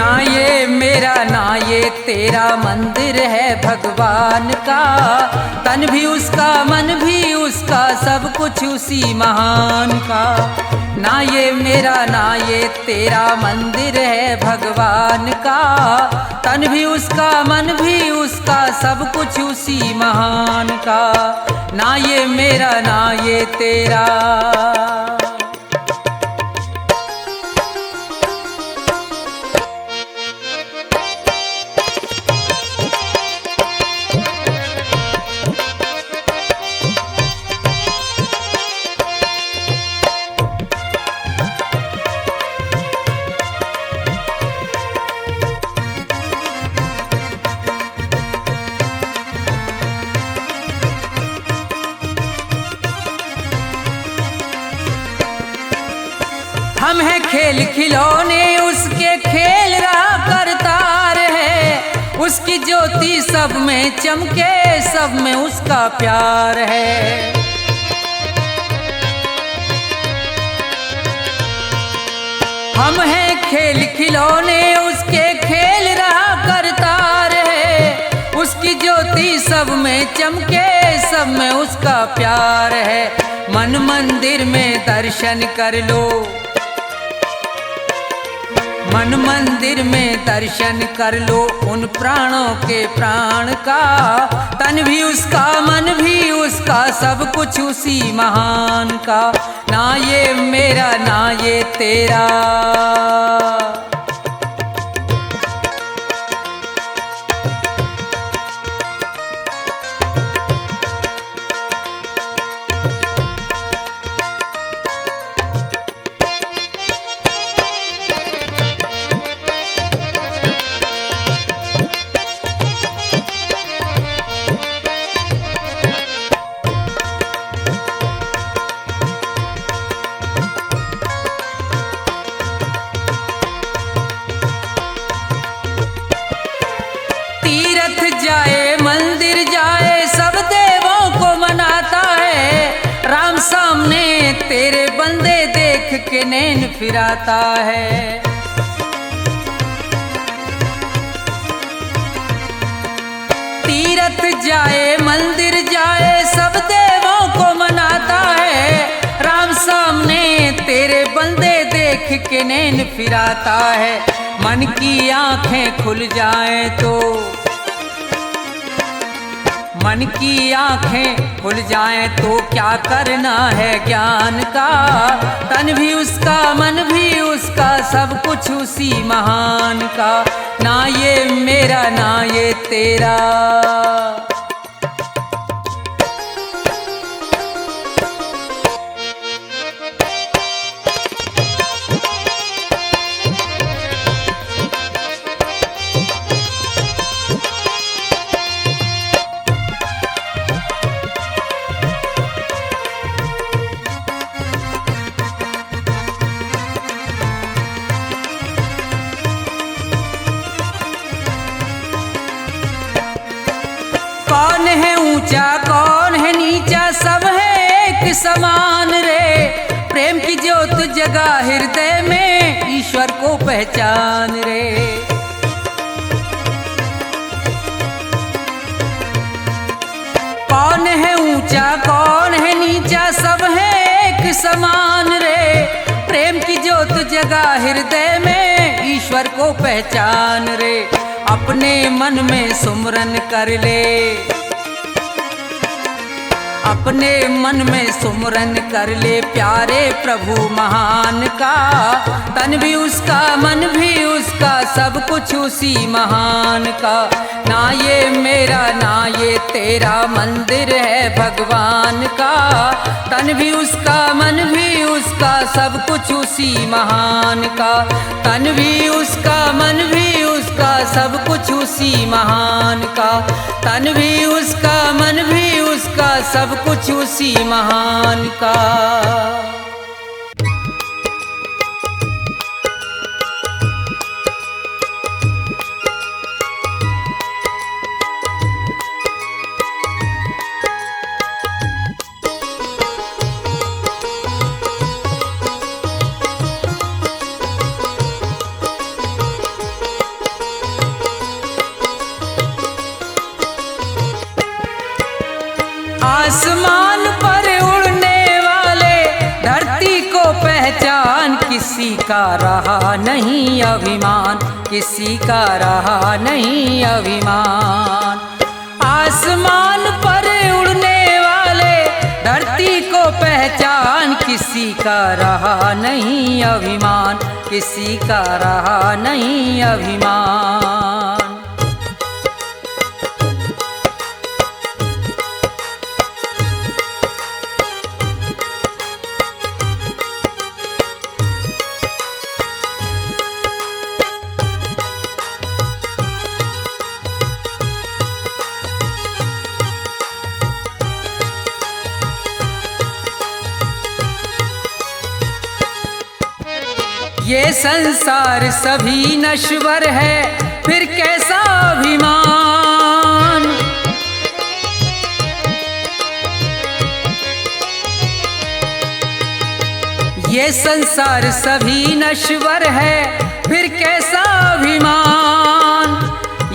ना ये मेरा ना ये तेरा मंदिर है भगवान का। तन भी उसका मन भी उसका सब कुछ उसी महान का। ना ये मेरा ना ये तेरा मंदिर है भगवान का। तन भी उसका मन भी उसका सब कुछ उसी महान का। ना ये मेरा ना ये तेरा। हम हैं खेल खिलौने उसके खेल रहा करतार है। उसकी ज्योति सब में चमके सब में उसका प्यार है। हम हैं खेल खिलौने उसके खेल रहा करतार है। उसकी ज्योति सब में चमके सब में उसका प्यार है। मन मंदिर में दर्शन कर लो। मन मंदिर में दर्शन कर लो उन प्राणों के प्राण का। तन भी उसका मन भी उसका सब कुछ उसी महान का। ना ये मेरा ना ये तेरा। तीर्थ जाए मंदिर जाए सब देवों को मनाता है। राम सामने तेरे बंदे देख के नैन फिराता है। तीर्थ जाए मंदिर जाए सब देवों को मनाता है। राम सामने तेरे बंदे देख के नैन फिराता है। मन की आंखें खुल जाएं तो मन की आंखें खुल जाएं तो क्या करना है ज्ञान का। तन भी उसका मन भी उसका सब कुछ उसी महान का। ना ये मेरा ना ये तेरा। कौन है ऊंचा कौन है नीचा सब है एक समान रे। प्रेम की ज्योत जगा हृदय में ईश्वर को पहचान रे। कौन है ऊंचा कौन है नीचा सब है एक समान रे। प्रेम की ज्योत जगा हृदय में ईश्वर को पहचान रे। अपने मन में सुमरन कर ले। अपने मन में सुमरन कर ले प्यारे प्रभु महान का। तन भी उसका मन भी उसका सब कुछ उसी महान का। ना ये मेरा ना ये तेरा मंदिर है भगवान का। तन भी उसका मन भी उसका सब कुछ उसी महान का। तन भी उसका मन भी उसका सब कुछ उसी महान का। तन भी उसका मन भी उसका सब कुछ उसी महान का। किसी का रहा नहीं अभिमान, किसी का रहा नहीं अभिमान। आसमान पर उड़ने वाले धरती को पहचान, किसी का रहा नहीं अभिमान, किसी का रहा नहीं अभिमान। ये संसार सभी नश्वर है, फिर कैसा अभिमान। ये संसार सभी नश्वर है, फिर कैसा अभिमान।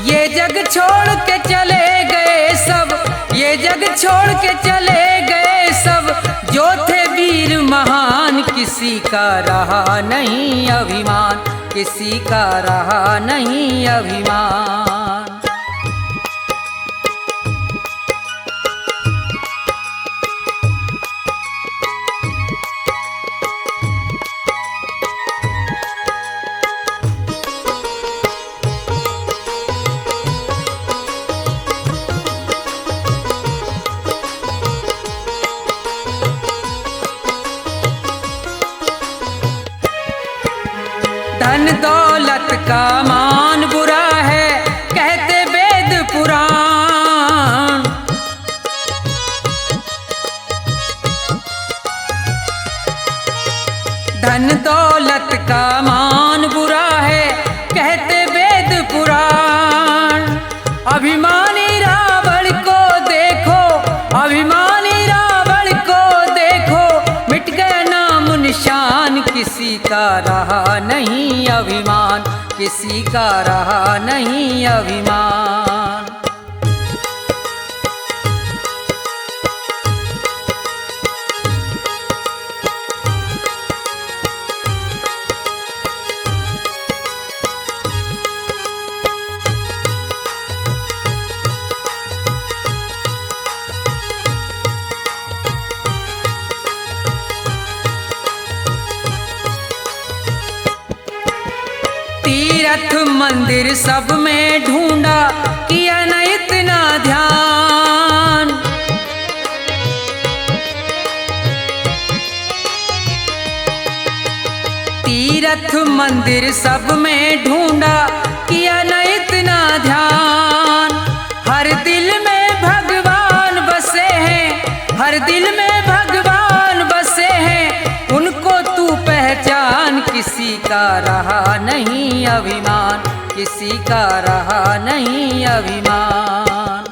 ये जग छोड़ के चले गए सब, ये जग छोड़ के चले गए सब, जो थे वीर महान, किसी का रहा नहीं अभिमान, किसी का रहा नहीं अभिमान। धन दौलत का मान बुरा है, कहते वेद पुराण। धन दौलत का मान बुरा है, कहते वेद पुराण। अभिमानी रावण को देखो, अभिमानी रावण को देखो, मिट गया नाम निशान, किसी का रहा नहीं अभिमान, किसी का रहा नहीं अभिमान। तीर्थ मंदिर सब में ढूंढा, किया न इतना ध्यान। तीर्थ मंदिर सब में ढूंढा, किया न इतना ध्यान। हर दिल में भगवान बसे हैं, हर दिल में भगवान बसे हैं, उनको तू पहचान, किसी का रहा नहीं अभिमान, किसी का रहा नहीं अभिमान।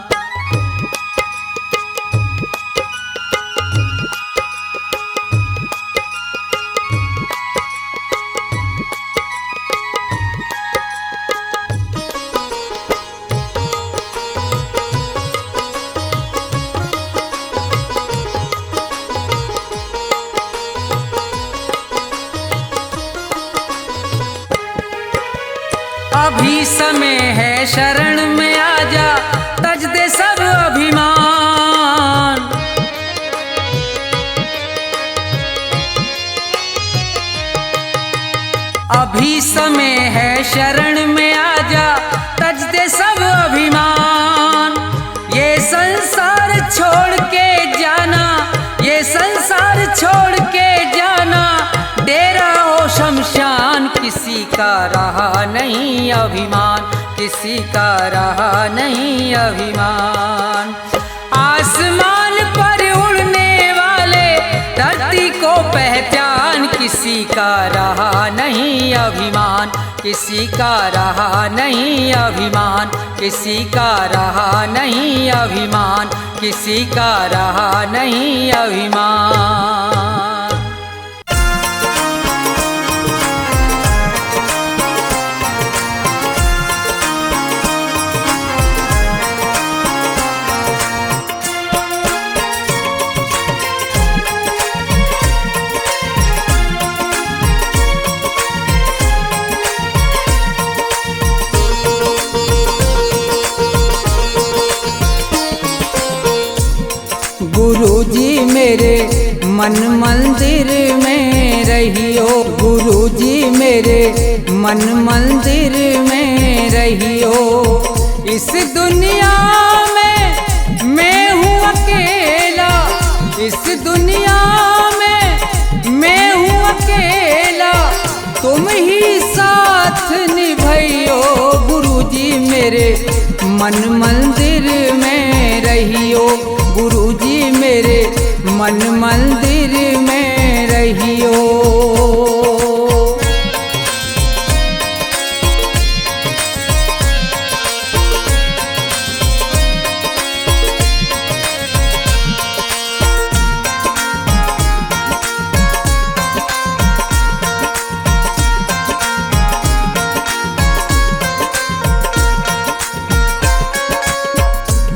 अभी समय है शरण में आजा, तज दे सब अभिमान। अभी समय है शरण में आजा, तज दे सब अभिमान। ये संसार छोड़ के जाना, ये संसार छोड़ के जाना, डेरा हो शमशान, किसी का रहा नहीं अभिमान, किसी का रहा नहीं अभिमान। आसमान पर उड़ने वाले धरती को पहचान, किसी का रहा नहीं अभिमान, किसी का रहा नहीं अभिमान, किसी का रहा नहीं अभिमान, किसी का रहा नहीं अभिमान। मन मंदिर में रहियो। गुरुजी मेरे मन मंदिर में रहियो। इस दुनिया में मैं हूँ अकेला, इस दुनिया में मैं हूँ अकेला, तुम ही साथ निभाइयो। गुरुजी मेरे मन मंदिर में रहियो। गुरुजी मेरे मन मंदिर में रहियो।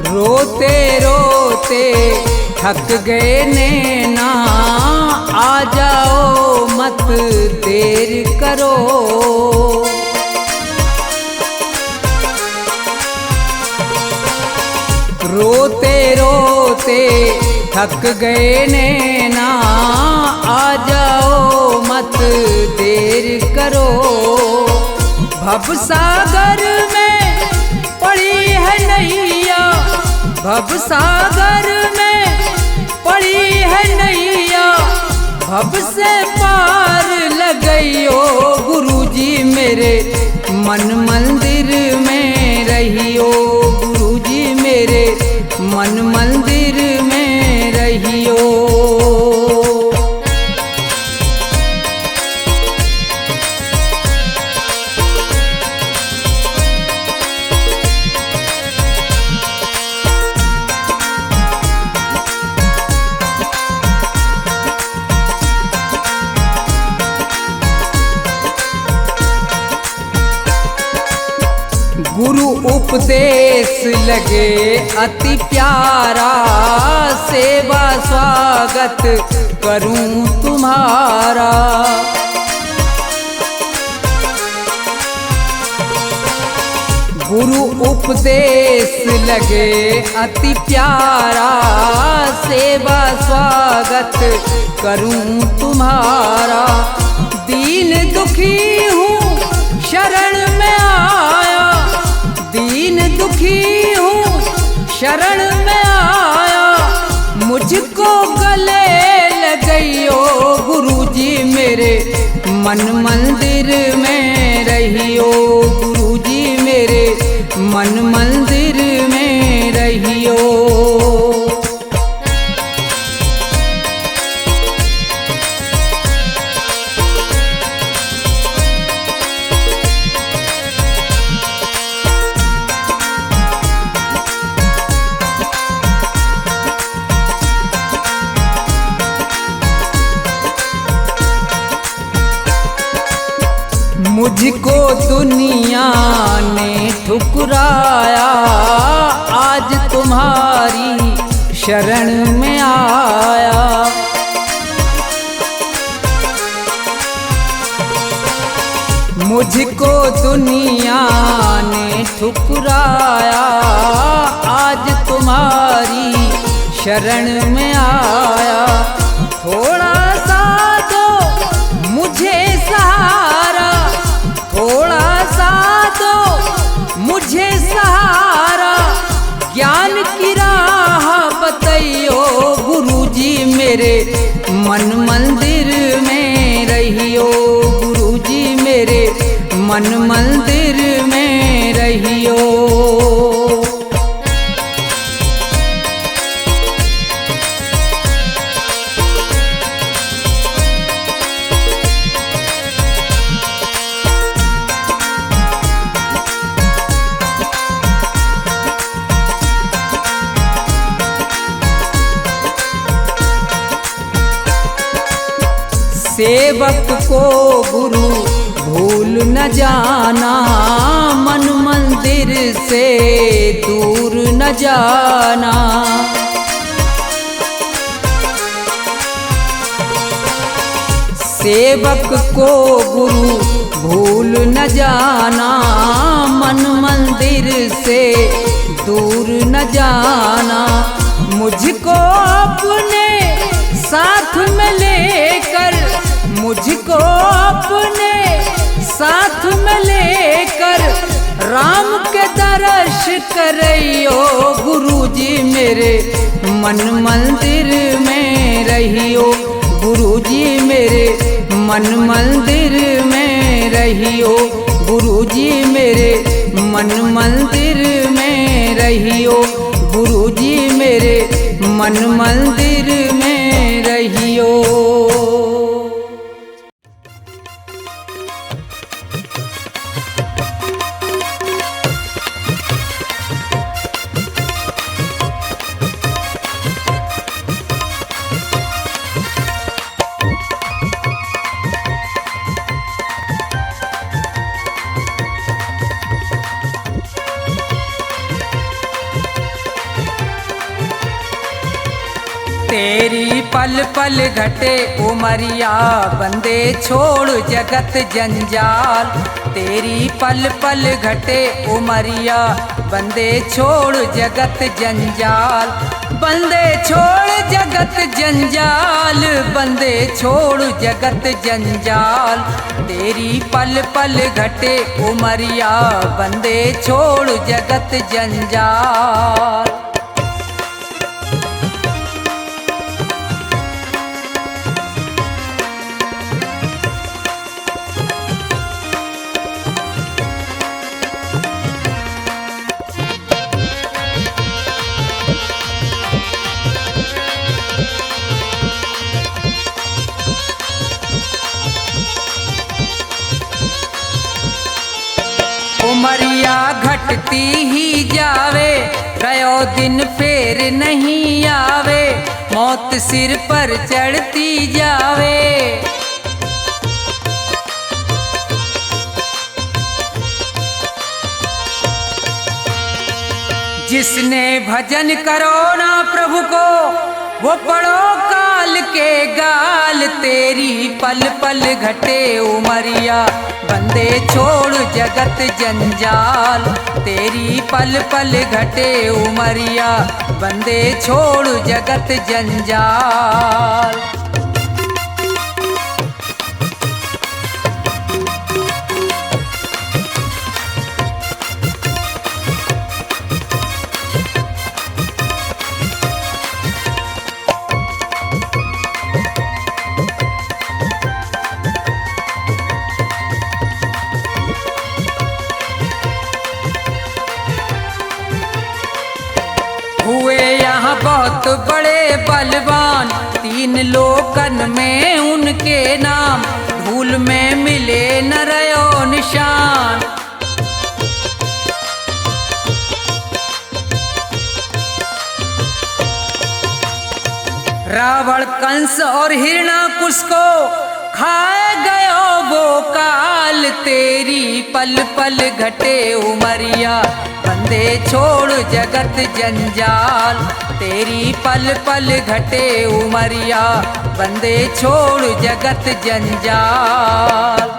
रोते रोते थक गए नैना, आ जाओ मत देर करो। रोते रोते थक गए नैना, आ जाओ मत देर करो। भवसागर में पड़ी है नैया, भवसागर में पड़ी है नैया, भव से पार लगइयो। गुरुजी मेरे मन मंदिर में रहियो। गुरुजी मेरे मन मंदिर में रहियो। गुरु उपदेश लगे अति प्यारा, सेवा स्वागत करूं तुम्हारा। गुरु उपदेश लगे अति प्यारा, सेवा स्वागत करूं तुम्हारा। दीन दुखी हूँ शरण में आया, दीन दुखी हूँ शरण में आया, मुझको गले लगइयो। गुरुजी मेरे मन मंदिर में रहियो। गुरुजी मेरे मन मंदिर में रहियो। मुझको दुनिया ने ठुकराया, आज तुम्हारी शरण में आया। मुझको दुनिया ने ठुकराया, आज तुम्हारी शरण में आया। थोड़ा सा दो मुझे सहारा, थोड़ा सा दो मुझे सहारा, ज्ञान की राह बताइयो। गुरुजी मेरे मन मंदिर में रहियो। गुरुजी मेरे मन मंदिर में रहियो। सेवक को गुरु भूल न जाना, मन मंदिर से दूर न जाना। सेवक को गुरु भूल न जाना, मन मंदिर से दूर न जाना। मुझको अपने साथ में अपने साथ में लेकर राम के दर्श करइयो गुरुजी मेरे मन मंदिर में रहियो गुरुजी मेरे मन मंदिर में रहियो गुरुजी मेरे मन मंदिर में रहियो गुरुजी मेरे मन मंदिर में रहियो। तेरी पल पल घटे उमरिया बंदे छोड़ जगत जंजाल। तेरी पल पल घटे उमरिया बंदे छोड़ जगत जंजाल। बंदे छोड़ जगत जंजाल बंदे छोड़ जगत जंजाल। तेरी पल पल घटे उमरिया बंदे छोड़ जगत जंजाल। उमरिया घटती ही जावे गयो दिन फेर नहीं आवे। मौत सिर पर चढ़ती जावे। जिसने भजन करो ना प्रभु को वो पढ़ो काल के गाल। तेरी पल पल घटे उमरिया बंदे छोड़ जगत जंजाल। तेरी पल पल घटे उमरिया बंदे छोड़ जगत जंजाल। हुए यहाँ बहुत बड़े बलवान, तीन लोकन में उनके नाम, धूल में मिले न रयो निशान। रावण कंस और हिरणाकुश को खाए गयो वो काल। तेरी पल पल घटे उमरिया बंदे छोड़ जगत जंजाल। तेरी पल पल घटे उमरिया बंदे छोड़ जगत जंजाल।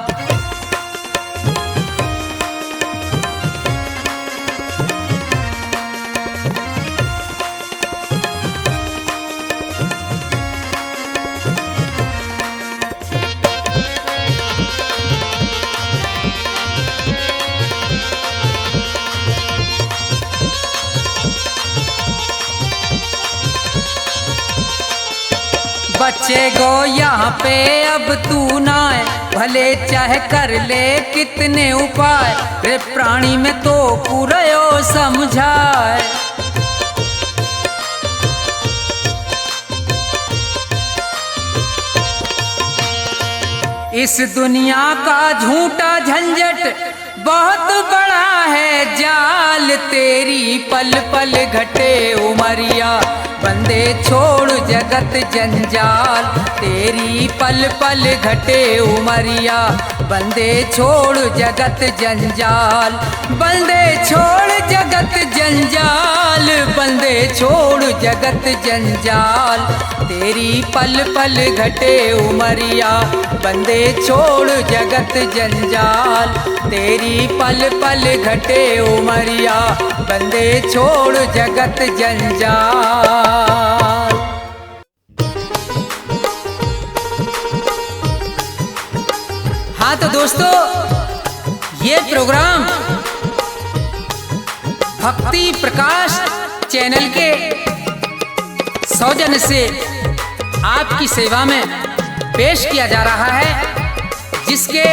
बच्चे गो यहाँ पे अब तू ना है, भले चाहे कर ले कितने उपाय। रे प्राणी में तो पूरयो समझाए। इस दुनिया का झूठा झंझट बहुत बड़ा है जाल। तेरी पल पल घटे उमरिया बंदे छोड़ जगत जंजाल। तेरी पल पल घटे उमरिया बंदे छोड़ जगत जंजाल। बंदे छोड़ जगत जंजाल, बंदे छोड़ जगत जंजाल। तेरी पल पल घटे उमरिया बंदे छोड़ जगत जंजाल। तेरी पल पल घटे उमरिया बंदे छोड़ जगत जंजाल। हाँ तो दोस्तों, ये प्रोग्राम भक्ति प्रकाश चैनल के सौजन्य से आपकी सेवा में पेश किया जा रहा है, जिसके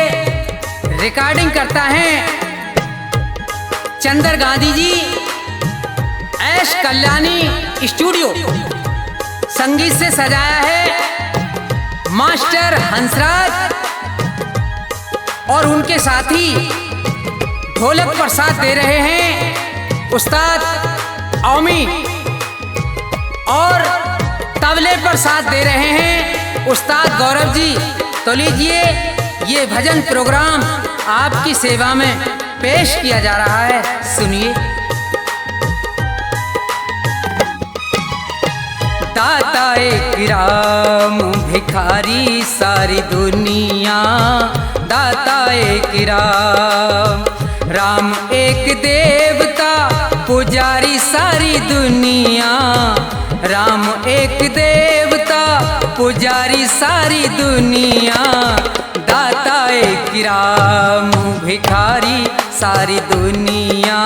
रिकॉर्डिंग करता है चंदर गांधी जी, ऐश कल्याणी स्टूडियो। संगीत से सजाया है मास्टर हंसराज और उनके साथी ढोलक पर साथ दे रहे हैं उस्ताद औमी, और तबले पर साथ दे रहे हैं उस्ताद गौरव जी। तो लीजिए, ये भजन प्रोग्राम आपकी सेवा में पेश किया जा रहा है, सुनिए। दाता एक राम भिखारी सारी दुनिया, दाता एक राम, राम एक देवता पुजारी सारी दुनिया, राम एक देवता पुजारी सारी दुनिया, दाता एक राम भिखारी सारी दुनिया,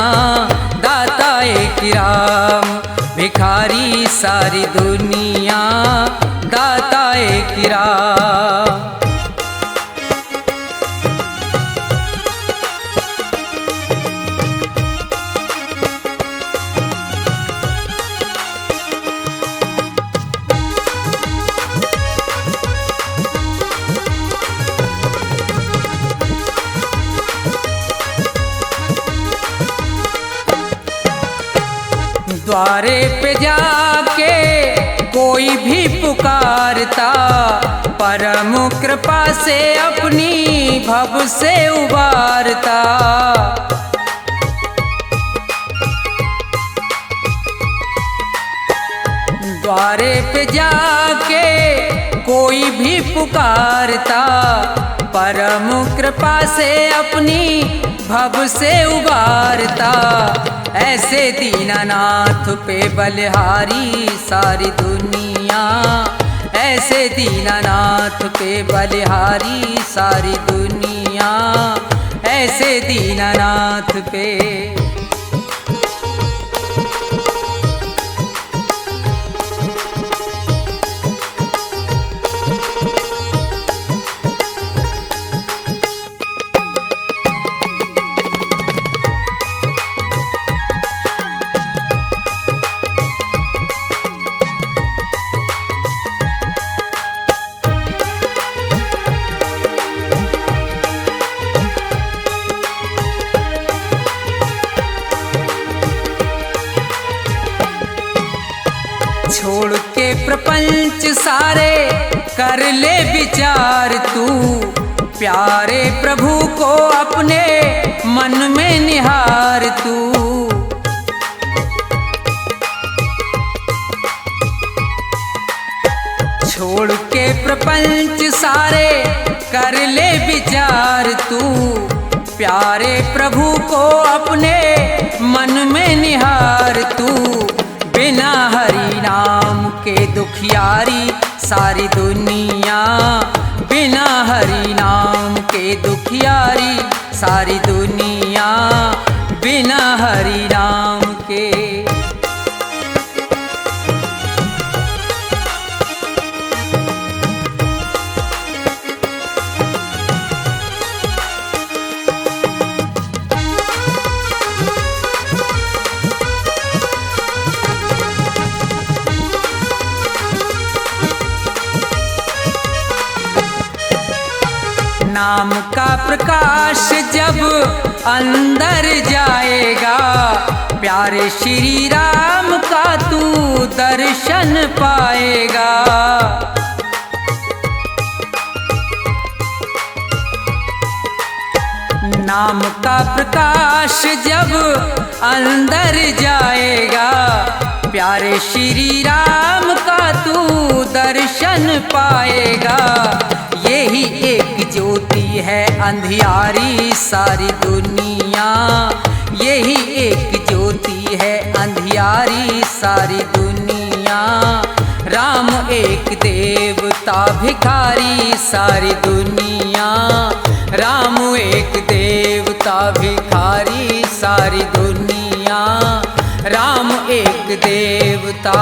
दाता एक राम भिखारी सारी दुनिया, दाता एक राम। द्वारे पे जाके कोई भी पुकारता, परम कृपा से अपनी भव से उबारता। द्वारे पे जाके कोई भी पुकारता, परम कृपा से अपनी भव से उबारता। ऐसे दीनानाथ पे बलिहारी सारी दुनिया, ऐसे दीनानाथ पे बलिहारी सारी दुनिया, ऐसे दीनानाथ पे। छोड़ के प्रपंच सारे कर ले विचार तू, प्यारे प्रभु को अपने मन में निहार तू। छोड़ के प्रपंच सारे कर ले विचार तू, प्यारे प्रभु को अपने मन में निहार तू। बिना हरि नाम के दुखियारी सारी दुनिया, बिना हरि नाम के दुखियारी सारी दुनिया, बिना हरि नाम के। नाम का प्रकाश जब अंदर जाएगा, प्यारे श्री राम का तू दर्शन पाएगा। नाम का प्रकाश जब अंदर जाएगा, प्यारे श्री राम का तू दर्शन पाएगा। यही एक ज्योति है अंधियारी सारी दुनिया, यही एक ज्योति है अंधियारी सारी दुनिया। राम एक देवता भिखारी सारी दुनिया, राम एक देवता भिखारी सारी दुनिया, राम एक देवता।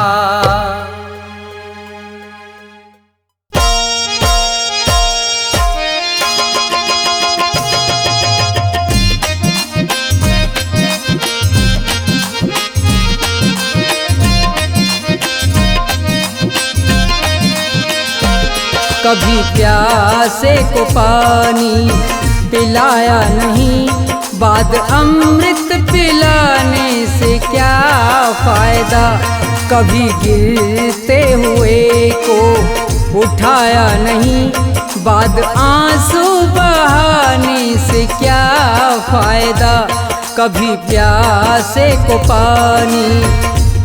कभी प्यासे को पानी पिलाया नहीं, बाद अमृत पिलाने से क्या फायदा। कभी गिरते हुए को उठाया नहीं, बाद आंसू बहाने से क्या फायदा। कभी प्यासे को पानी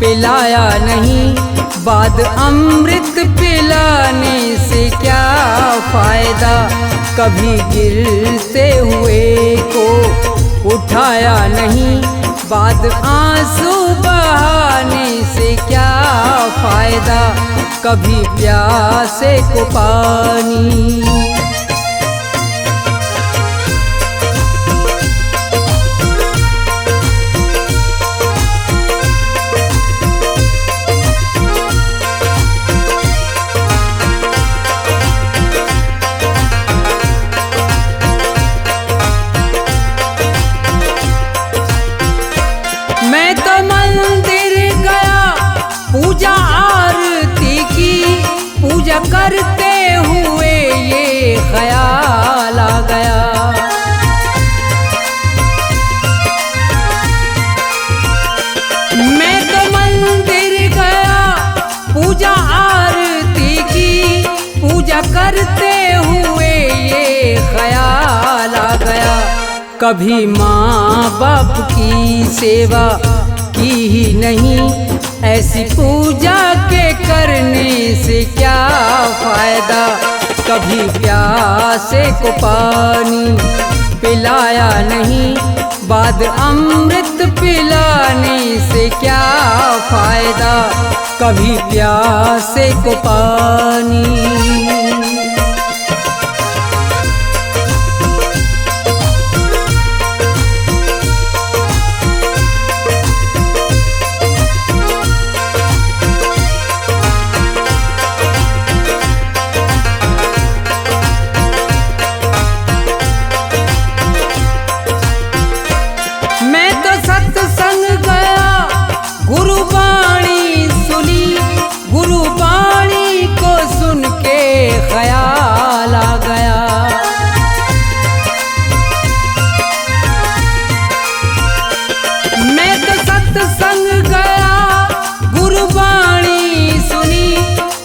पिलाया नहीं, बाद अमृत पिलाने से क्या फायदा। कभी गिरते हुए को उठाया नहीं, बाद आंसू बहाने से क्या फायदा। कभी प्यासे को पानी। मैं तो मंदिर गया पूजा आरती की, पूजा करते हुए ये ख्याल आ गया। मैं तो मंदिर गया पूजा आरती की, पूजा करते हुए ये ख्याल आ गया। कभी माँ बाप की सेवा की ही नहीं, ऐसी पूजा के करने से क्या फायदा। कभी प्यासे को पानी पिलाया नहीं, बाद अमृत पिलाने से क्या फायदा। कभी प्यासे को पानी। मैं तो सत्संग गया गुरुबाणी सुनी, गुरुबाणी को सुन के ख्याल आ गया। मैं तो सत्संग गया गुरुबाणी सुनी,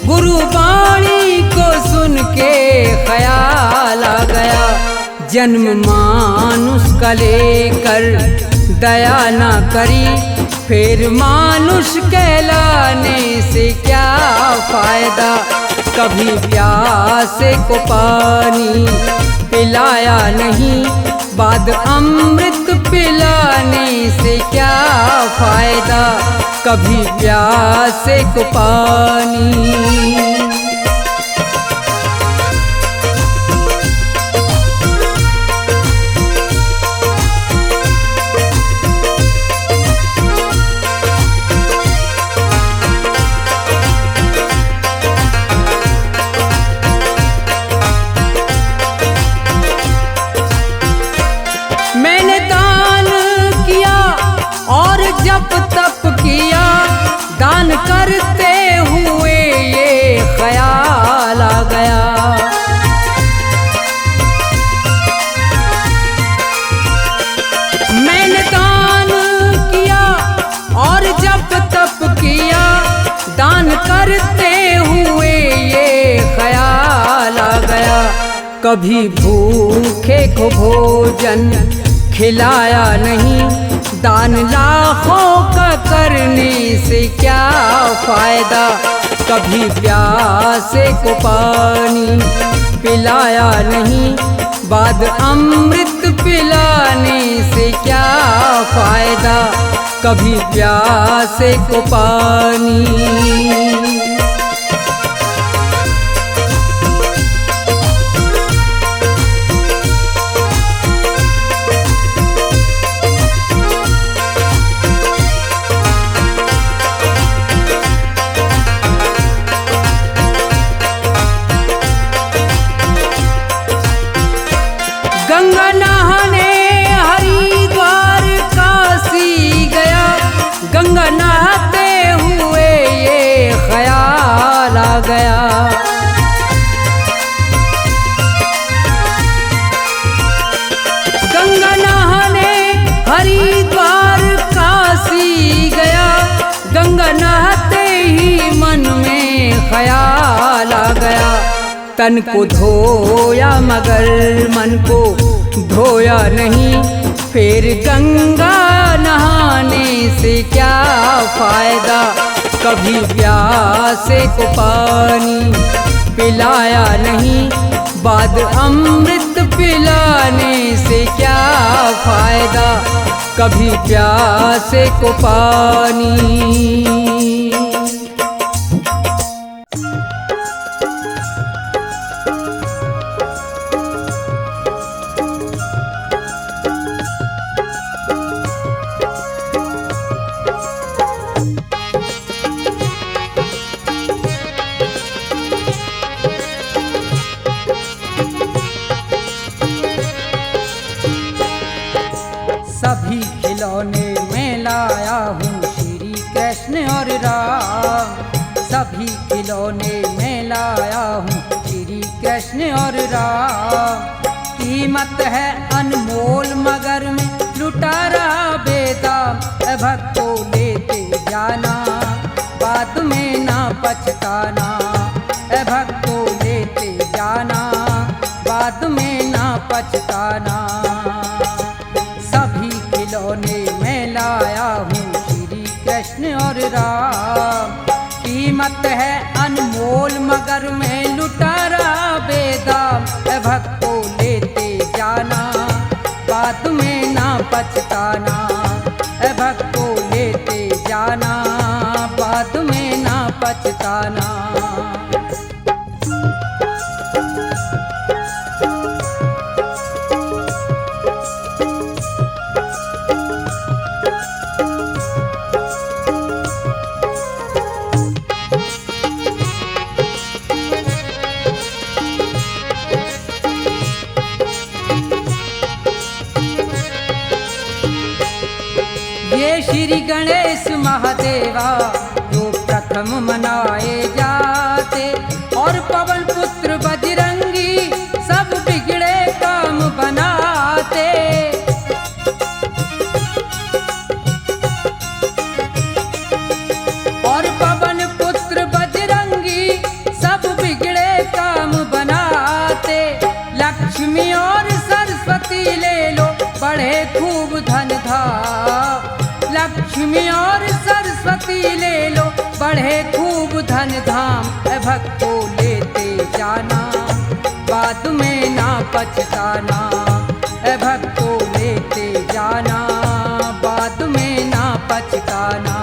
गुरुबाणी को सुन के ख्याल आ गया। जन्म मानुष का लेकर दया ना करी, फिर मानुष कहलाने से क्या फायदा। कभी प्यासे को पानी पिलाया नहीं, बाद अमृत पिलाने से क्या फायदा। कभी प्यासे को पानी। मैंने दान किया और जप तप किया, दान करते हुए ये ख्याल आ गया। मैंने दान किया और जप तप किया, दान करते हुए ये ख्याल आ गया। कभी भूखे को भोजन खिलाया नहीं, दान लाखों का करने से क्या फायदा। कभी प्यासे को पानी पिलाया नहीं, बाद अमृत पिलाने से क्या फायदा। कभी प्यासे को पानी। गंगा नहाते ही मन में ख्याल आ गया। तन को धोया मगर मन को धोया नहीं, फिर गंगा नहाने से क्या फायदा। कभी प्यासे को पानी पिलाया नहीं, बाद अमृत पिलाने से क्या फायदा। कभी प्यासे को पानी। सभी खिलौने में लाया हूँ श्री कृष्ण और राम। सभी खिलौने में लाया हूँ श्री कृष्ण और राम। कीमत है अनमोल मगर में लुटा रहा बेदाम। भक्तों लेते जाना बाद में ना पछताना। भक्तों लेते जाना बाद में ना पछताना। सभी खिलौने में लाया हूँ श्री कृष्ण और राम। कीमत है अनमोल मगर में लुटा रहा बेदाम। भक्तों लेते जाना बाद में ना पछताना। भक्तों लेते जाना बाद में ना पछताना। ये श्री गणेश महादेवा जो प्रथम मनाए जाते, और पवन पुत्र बजरंगी सब बिगड़े काम बनाते। और पवन पुत्र बजरंगी सब बिगड़े काम बनाते। लक्ष्मी और सरस्वती ले लो बढ़े खूब धन धाम। लक्ष्मी और सरस्वती ले लो बढ़े खूब धन धाम। भक्तों लेते जाना बाद में ना पछताना। भक्तों लेते जाना बाद में ना पछताना।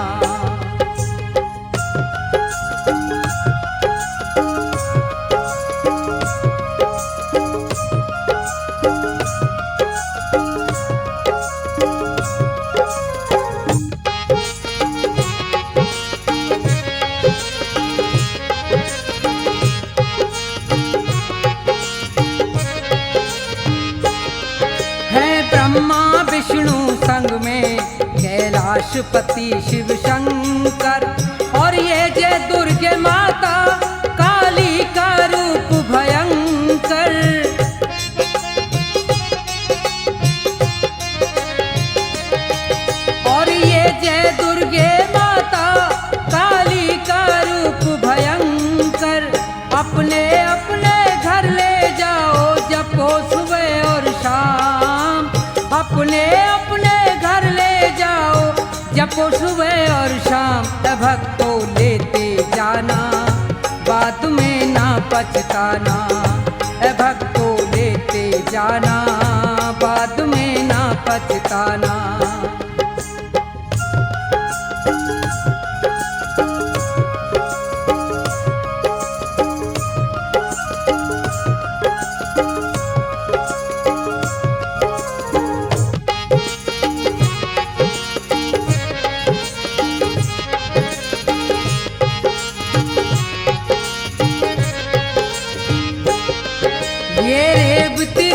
ब्रह्मा विष्णु संग में कैलाशपति शिव शंकर, और ये जय दुर्गे माता काली का रूप भयंकर। और ये जय दुर्गे माता काली का रूप भयंकर। अपने अपने घर ले जाओ जपो सुबह और शाम। अपने अपने घर ले जाओ जपो सुबह और शाम। भक्तों लेते जाना बाद में ना पछताना। भक्तों लेते जाना बाद में ना पछताना।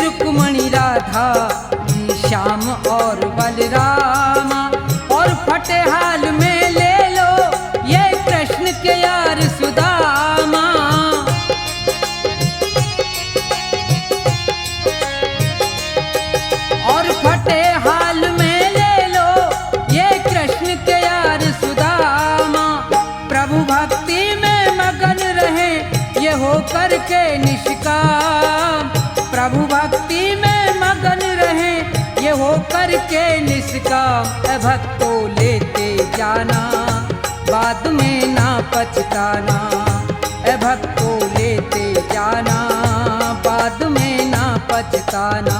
रुक्मणी राधा श्याम और बलरामा, और फटे हाल में ले लो ये कृष्ण के यार सुदामा। और फटे हाल में ले लो ये कृष्ण के यार सुदामा। करके निष्काम भक्तों लेते जाना, बाद में ना पछताना। भक्तों लेते जाना, बाद में ना पछताना।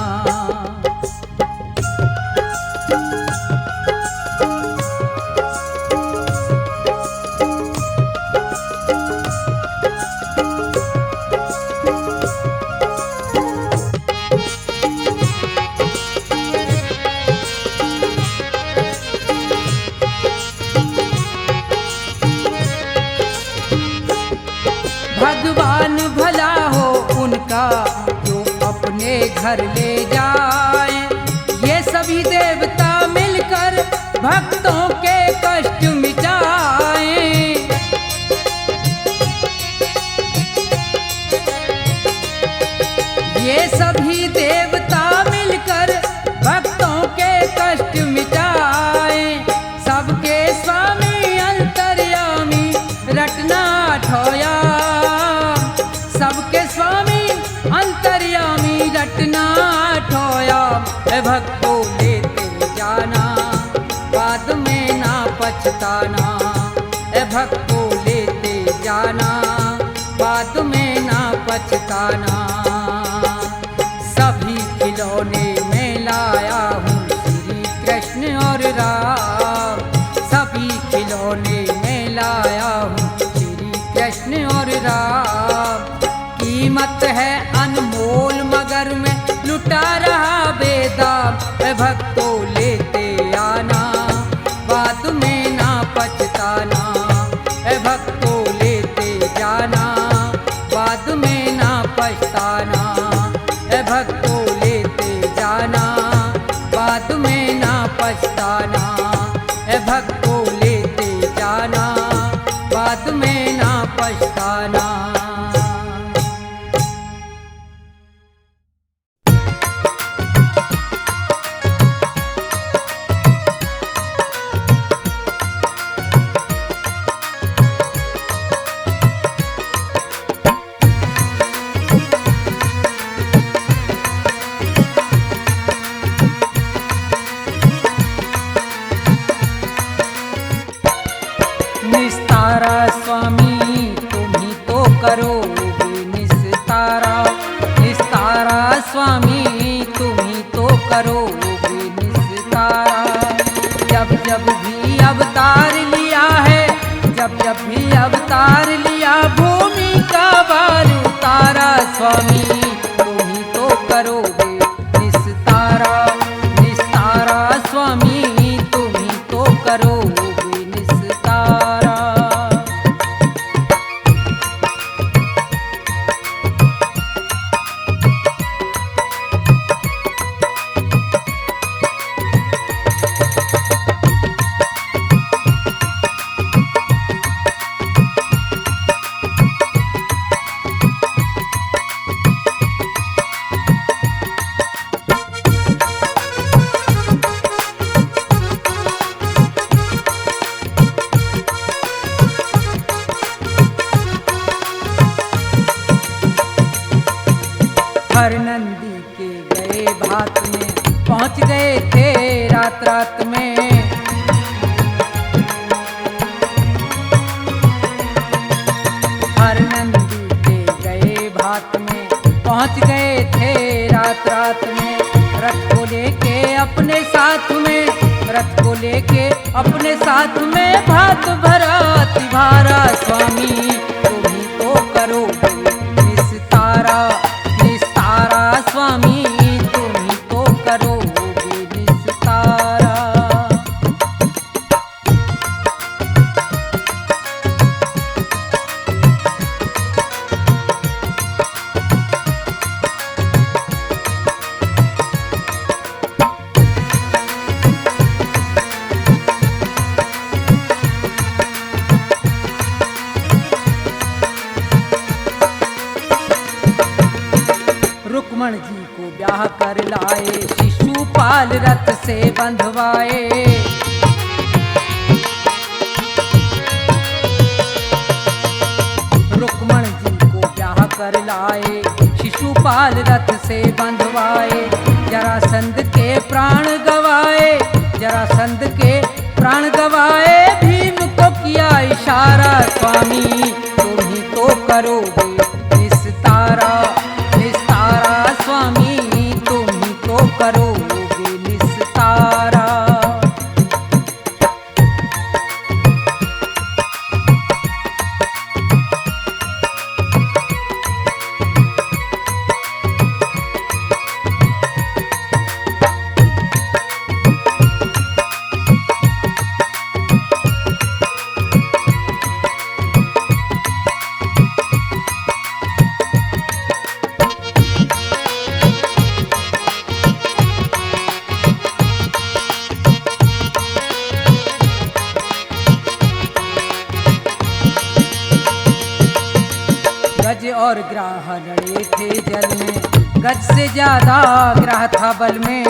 भगवान भला हो उनका जो अपने घर ले जाए, ये सभी देवता मिलकर भक्तों के कष्ट मिटाए। ये सभी देवता मिलकर भक्तों के कष्ट मिटाए। सबके स्वामी अंतर्यामी रटना ठोया, सबके स्वामी अंतर्यामी रटना ठोया। भक्तों लेते जाना, बाद में ना पछताना। भक्तों लेते जाना, बाद में ना पछताना। सभी खिलौने में लाया हूँ श्री कृष्ण और राम, सभी खिलौने में लाया हूँ श्री कृष्ण और राम। कीमत है अनमोल मगर में लुटा रहा बेदाम। भक्तों लेते आना, बाद में ना पछताना। भक्तों लेते जाना, बाद में ना पछताना। भक्तों लेते जाना, बाद में ना पछताना। भक्तों लेते जाना, बाद में ना पछताना। निस्तारा स्वामी तुम ही तो करोगे निस्तारा, निस्तारा स्वामी तुम ही तो करोगे निस्तारा। जब जब भी अवतार लिया है, जब जब भी अवतार लिया भूमि का भार उतारा। स्वामी तुम ही तो करोगे निस्तारा, निस्तारा स्वामी तुम ही तो करोगे निस्तारा। हर नंदी के गए भात में पहुंच गए थे रात रात में। हर नंदी के गए भात में पहुंच गए थे रात रात में। रथ को लेके अपने साथ में, रथ को लेके अपने साथ में भात भरा तिभारा। स्वामी तुम ही तो करोगे निस्तारा, निस्तारा स्वामी तुम ही तो करोगे निस्तारा। रुक्मण जी को ब्याह कर लाए, शिशुपाल रथ से बंधवाए। रुक्मण जी को ब्याह कर लाए, शिशुपाल रथ से बंधवाए। जरासंध के प्राण गवाए, जरासंध के प्राण गवाए, भीम को किया इशारा, स्वामी तुम ही तो करोगे निस्तारा, निस्तारा स्वामी तुम ही तो करोगे निस्तारा। गज और ग्राह लड़े थे जल में, गज से ज्यादा ग्राह था बल में।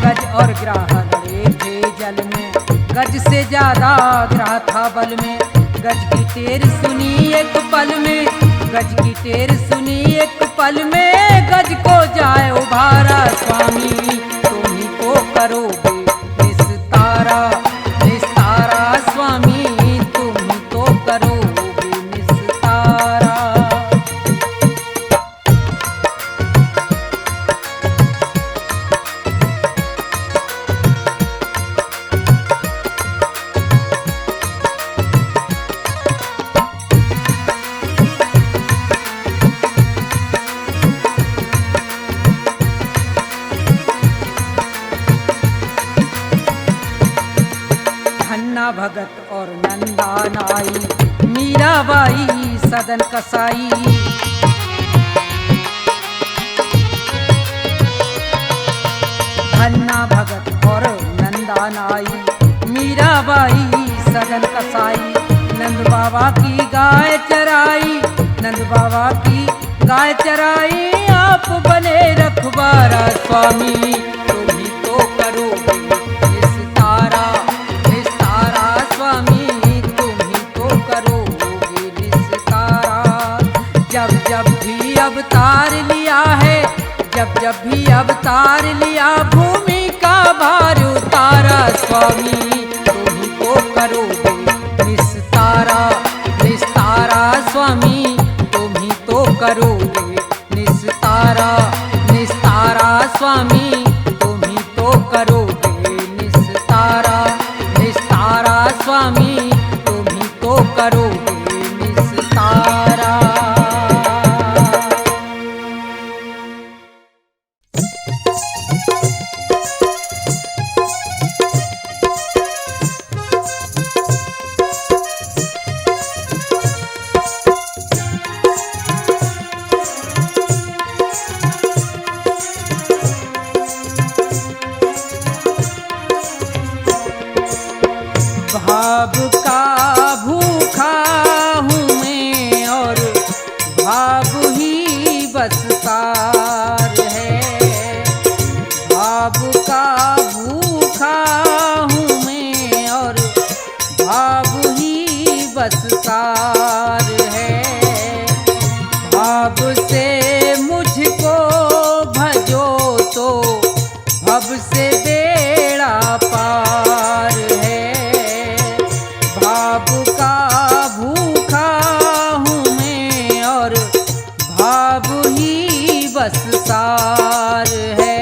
गज और ग्राह लड़े थे जल में, गज से ज्यादा ग्राह था बल में। गज की टेर सुनी एक पल में, गज की टेर सुनी एक पल में, गज को जाए उभारा, स्वामी तुम ही तो करोगे निस्तारा, निस्तारा स्वामी तुम ही तो करोगे निस्तारा। धन्ना भगत और नंदा नाई, मीराबाई सदन कसाई। धन्ना भगत और नंदा नाई, मीराबाई सदन कसाई। नंद बाबा की गाय चराई, नंद बाबा की गाय चराई, आप बने रखवारा, स्वामी तुम ही तो करोगे निस्तारा, निस्तारा स्वामी तुम ही तो करोगे निस्तारा। जब जब भी अवतार लिया है, जब जब भी अवतार लिया, भूमि का भार उतारा, स्वामी तुम ही तो करोगे निस्तारा, निस्तारा स्वामी तुम ही तो करोगे निस्तारा, निस्तारा स्वामी तुम ही तो करोगे निस्तारा, निस्तारा स्वामी तुम ही तो करोगे निस्तारा। भाव का भूखा हूँ मैं और भाव ही बस सार है। भाव का भूखा हूँ मैं और भाव ही बस सार है। भाव से मुझको भजो तो भव से बेड़ा पार है। भाव का भूखा हूँ मैं और भाव ही बस सार है।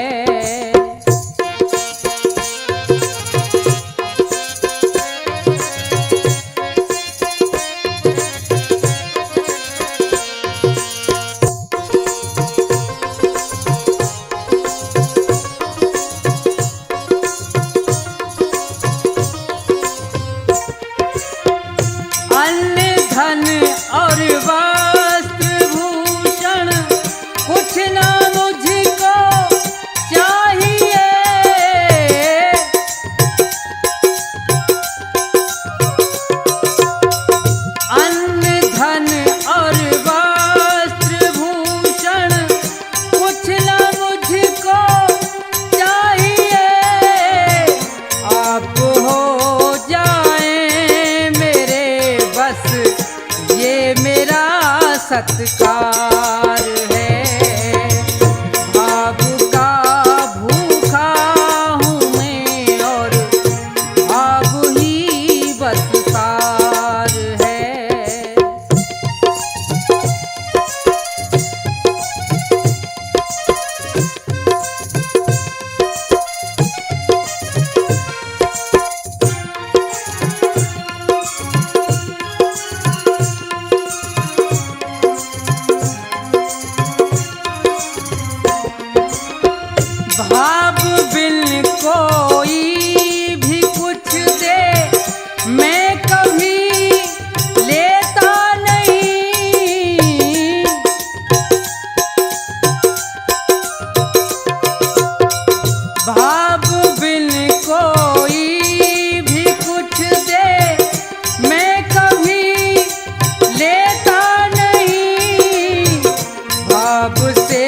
धन और वस्त्र भूषण कुछ ना मुझको सत्कार है। भाव का भूखा हूँ मैं और भाव ही बस सार है। भाव बिन कोई भी कुछ दे मैं कभी लेता नहीं। भाव बिन कोई भी कुछ दे मैं कभी लेता नहीं। भाव से